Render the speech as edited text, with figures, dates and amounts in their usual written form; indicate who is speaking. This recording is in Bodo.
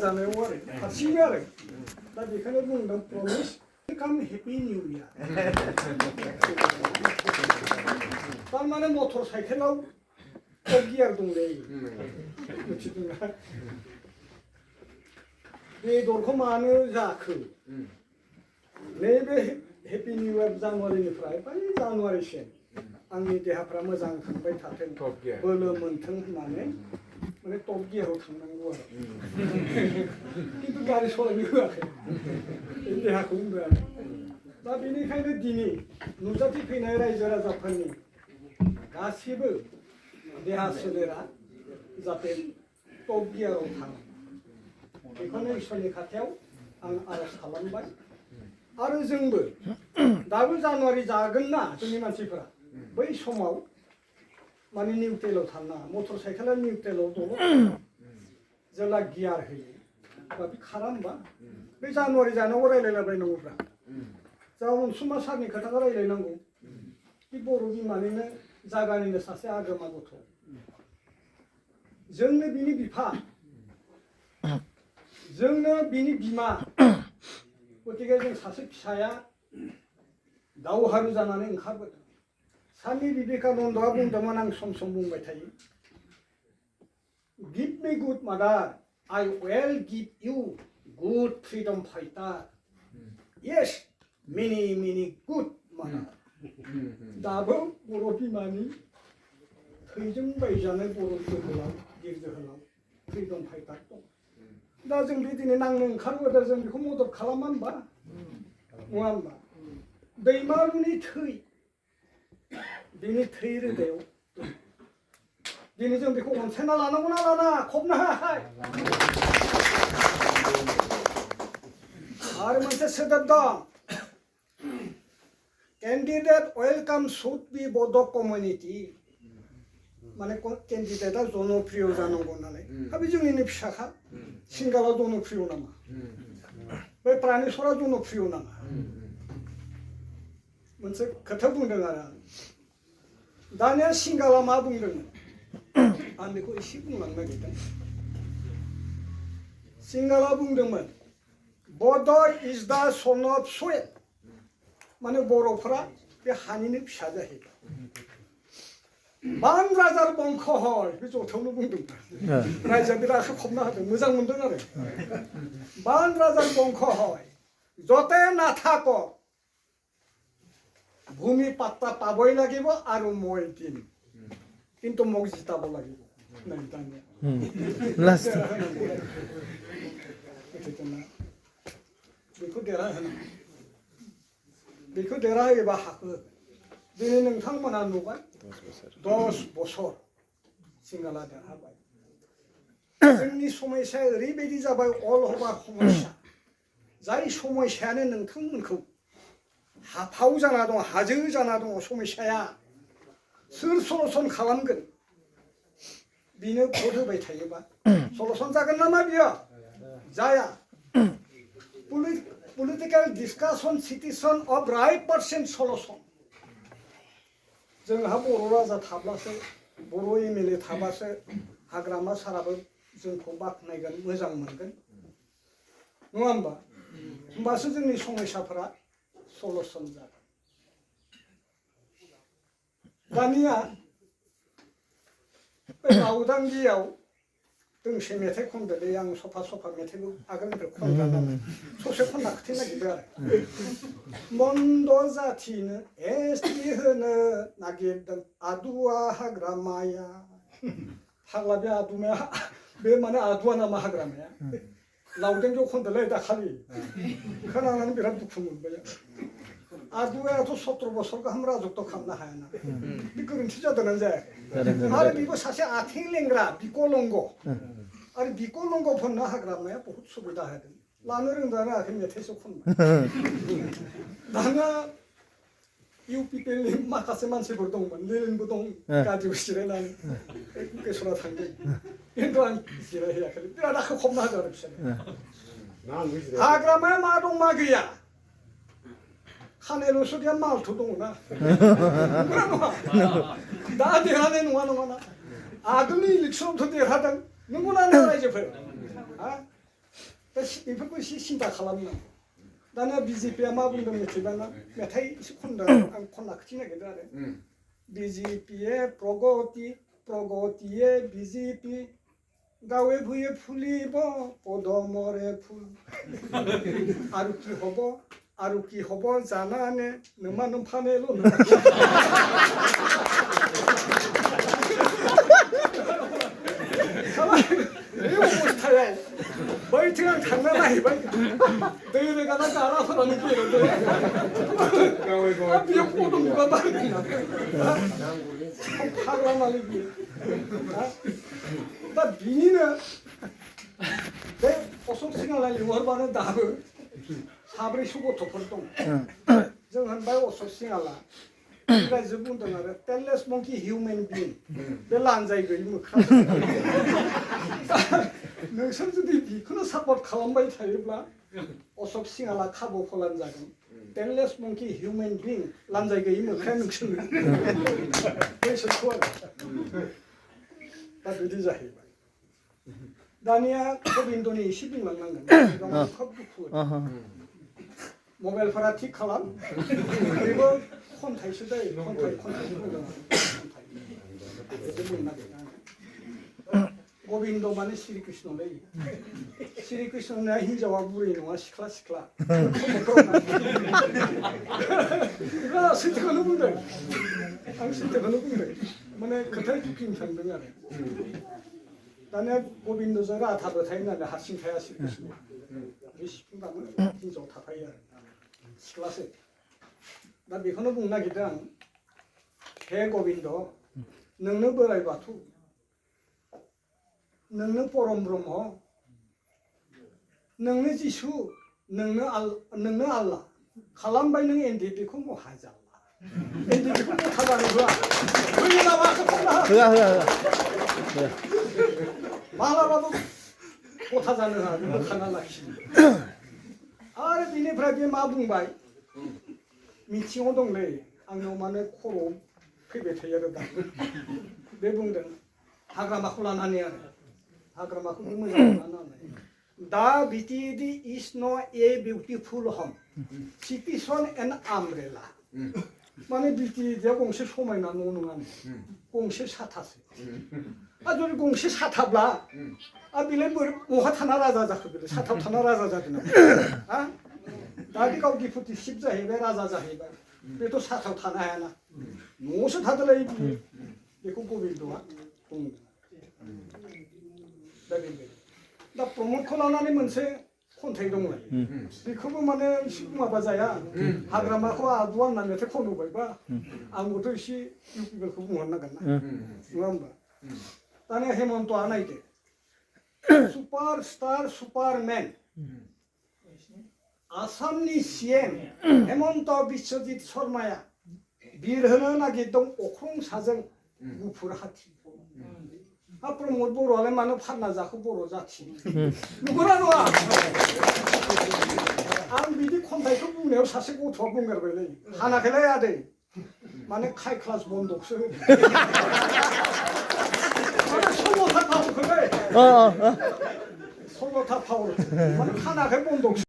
Speaker 1: जानायाव आरो हारसिंनो आरो दा बेखायनो बुंदों प्रमिस काम हेपि निउ इयार थारमाने मटर साइकेलाव टप गियार दंलै मिथिदोंना बेदरखौ मानो जाखो नैबे हेपि निउ इयार जानुवारिनिफ्राय बै जानुवारिसिम आंनि देहाफ्रा मोजां थांबाय थाथों बोलो मोनथों होननानै माने टप गियाराव थांनांगौ आरो खिन्थु गारि सालायनो होआखै देहाखौ बुंदों आरो दा बेनिखायनो दिनै नुजाथिफैनाय रायजो राजाफोरनि गासिबो देहा सोलेरा जाहाथे टप गियाराव थाङो बेखौनो इसोरनि खाथियाव आं आरज खालामबाय आरो जोंबो दाबो जानुवारि जागोन ना जोंनि मानसिफोरा बै समाव माने निउट्रेलाव थानाङा मटर साइकेला निउट्रेलाव दङ जेब्ला गियार होयो बा बे खारा होमबा बे जानुवारि जानायाव रायलायलाबायनांगौब्रा जा अनसुमा सारनि खोथाखौ रायलायनांगौ बे बर' बिमानिनो जागानिनो सासे आगोमा गथ' जोंनो बिनि बिफा जोंनो बिनि बिमा गतिके जों सासे फिसाया दावहारु जानानै ओंखारबोदों स्वामी विवेकानन्दआ बुंदोंमोन आं सम सम बुंबाय थायो गिभ मी गुड मादार I will give you good freedom fighter yes many good mother दाबो बर' बिमानि थैजों बायजानाय बर' जोहोलाव गिर जोहोलाव फ्रिदम फाइटार दं दा जों बे दिनै नांनो ओंखारबोदों जों बेखौ मदद खालामा होमबा नङा होमबा दैमालुनि थै बिनि थै रोदायाव दिनै जों बेखौ अनसायना लानांगौ ना लाना खबनो हायाखै आरो मोनसे सोदोब दं कैंडिडेट वेलकाम शुड बी बड' कमिउनिटी माने कैंडिडेटआ जनप्रिय जानांगौ नालाय दा बे जोंनिनो फिसाखा सिंगाला जनप्रिय नामा बे प्राणेश्वरा जनप्रिय नामा मोनसे खोथा बुंदों आरो आं दानिया सिंगाला मा बुंदोंमोन आं बेखौ एसे बुंलांनो नागिरदों सिंगाला बुंदोंमोन बड' इज दा सन अफ सवेल माने बर'फोरा बे हानिनो फिसा जाहैबाय बान राजार बंख हय बे जथायावनो बुंदों रायजोआ बिराद आखाइ खबना होदों मोजां मोनदों आरो बान राजार बंख हय যতে নাথাক ভূমি পাত্তা পাবই লাগিব আৰু মই দিম কিন্তু মোক জিতাব লাগিব নাই জানে লাষ্ট बेखौ देरहायोबा हाखो दिनै नोंथांमोना नुबाय 10 बोसोर सिंगाला देरहाबाय जोंनि समस्याया ओरैबायदि जाबाय अल ओभार समस्या जाय समस्यायानो नोंथांमोनखौ हाफाव जाना दं हाजो जाना दं समस्याया सोर सलुसन खालामगोन बिनो भट होबाय थायोबा सलुसन जागोन नामा बियो जाया Political discussion citizen of right person solution जोंहा बर' राजा थाब्लासो बर' एमएलए थाबासो हाग्रामा साराबो जोंखौ बाख्नायगोन मोजां मोनगोन नङा होमबा होमबासो जोंनि समस्याफोरा सलुसन जागोन दानिया आवदांगियाव दोंसे मेथाइ खनदोलै आं सफा सफा मेथाइखौ आगोलनिफ्राय खनगारनानै ससे खनना खोथानो नागिरबाय आरो मन्द जाथिनो एसटि होनो नागिरदों आदुवा हाग्रामाया फाग्ला बे आदुमाया बे माने आदुवा नामा हाग्रामाया लावदेंजों खनदोलै दाखालि खोनानानै बिराद दुखु मोनबाय आदुवायाथ' 17 बोसोर गाहाम राजत्व खालामनो हायाना बे गोरोन्थि जादोंना जायाखै आरो बेबो सासे आथिं लेंग्रा बिकलंग आरो बिकलंगफोरनो हाग्रामाया बहुत सुबिदा होदों लानो रोंदों रोङाखै मेथाइसो खनबाय दाना इउपिपिएलनि माखासे मानसिफोर दंमोन लिरनबो दं गारियाव जिरायनानै केसरा थांदों खिन्थु आं जिरायहैयाखै बिराद आखाइ खबना होदों आरो बिसोरो हाग्रामाया मा दं मा गैया खानायल'सो गैया मालथ' दङना दा देरहानाय नङा ना आगोलनि इलेक्सनावथ' देरहादों नंगौना नङा रायजोफोर बेफोरखौ एसे सिन्था खालामनांगौ दानिया बिजेपिया मा बुंदों मिथिबायना मेथाइ एसे खनदों आं खनना खिथि नागिरदों आरो बिजेपिए प्रगतिए बिजेपि गावे भुये फुलिब पदमरे फुल आरु की हब जानाने नमा नोमफानेल' 이 어वस्थायाव बैथिं आं थांना नायबाय दै रोगाना गाराफोरानो गेलेदों बेयाव पदम बिबार बारदों फाग्ला नालाय बियो दा बिनिनो बे अशोक सिंहालआ लिंहरबानो दाबो साब्रैसो गथ'फोर दं जों होनबाय अशोक सिंहाला इंराजि बुंदों आरो टेलेस मंकि हिउमेन बिं बे लानजाय गैयि मोख्रा नोंसोर जुदि बेखौनो सापर्ट खालामबाय थायोब्ला अशोक सिंहाला खाबु फलान जागोन टेलेस मंकि हिउमेन बिं लानजाय गैयि मोख्राया नोंसोरनो बैसोरखौ आरो दा बिदि जाहैबाय दानिया गबिन्दनि एसे बुंलांनांगोन खोब दुखु मबाइलफोरा थिग खालाम ओरैबो खन्थाइसो जायो खन्थाइसो बुंदों गबिन्द माने श्री कृष्णलै श्री कृष्णना हिन्जावा बुरै नङा सिख्ला सैथोखौनो बुंदों आं सैथोखौनो बुंदों माने खोथाया दुखिनो थांदों आरो दानिया गबिन्दजों राधाबो थायो होननानै हारसिं थाया श्री कृष्ण बे सिफुंबाबो हिन्जाव थाफायो आरो सिख्लासो दा बेखौनो बुंनो नागिरदों आं हे गबिन्द नोंनो बोराइ बाथौ नोंनो परम ब्रह्म नोंनो जिसु नोंनो आल्लाह खालामबाय नों एनडिपिखौ महाजाल्ला एनडिपिखौ मथा जानो होआ होयो नामा होआ मालाबाबो गथा जानो होआ बे बोखाना लाखियो आरो बिनिफ्राय बे मा बुंबाय मिथिङाव दंलै आंनाव माने खर'आव फैबाय थायो आरो दा बे बुंदों हाग्रामाखौ लानानै आरो हाग्रामाखौ मोजां लानानै दा बिटिडि इज न ए बिउटिफुल हम सिटिसन एन्ड आमब्रेला माने बिटिडिया गंसे समायना न' नङानो गंसे साथासो आरो जुदि गंसे साथाब्ला आरो बेलाय बहा थाना राजा जाखो बेलाय साथाव थाना राजा जादों नामा दा बे गाव डिपुटि चिफ जाहैबाय राजा जाहैबाय बेथ' साथाव थानो हायाना न'आवसो थादोलाय बेखौ गबिन्दआ बुंदों दा प्रमदखौ लानानै मोनसे खन्थाइ दंलाय बेखौबो माने माबा जाया हाग्रामाखौ आदुआ होनना मेथाइ खनबोबायबा आंबोथ' एसे इउपिफोरखौ बुंहरनांगोन ना नङा होमबा दानिया हेमन्तआ नायदो सुपारस्टार सुपारमेन आसामनि सिएम हेमन्त बिश्वजित शर्माया बिरहोनो नागिरदों अख्रां साजों गुफुर हाथि प्रमद बर'आलाय मानो फानना जाखो बर' जाथि नंगौना नङा आं बिदि खन्थाइखौ बुंनायाव सासे गथ'आ बुंगारबायलै हानाखैलाय आदै माने खाय क्लास बन्दकसो माने सल'था फावखौलै सल'था फाव माने हानाखै बन्दकसो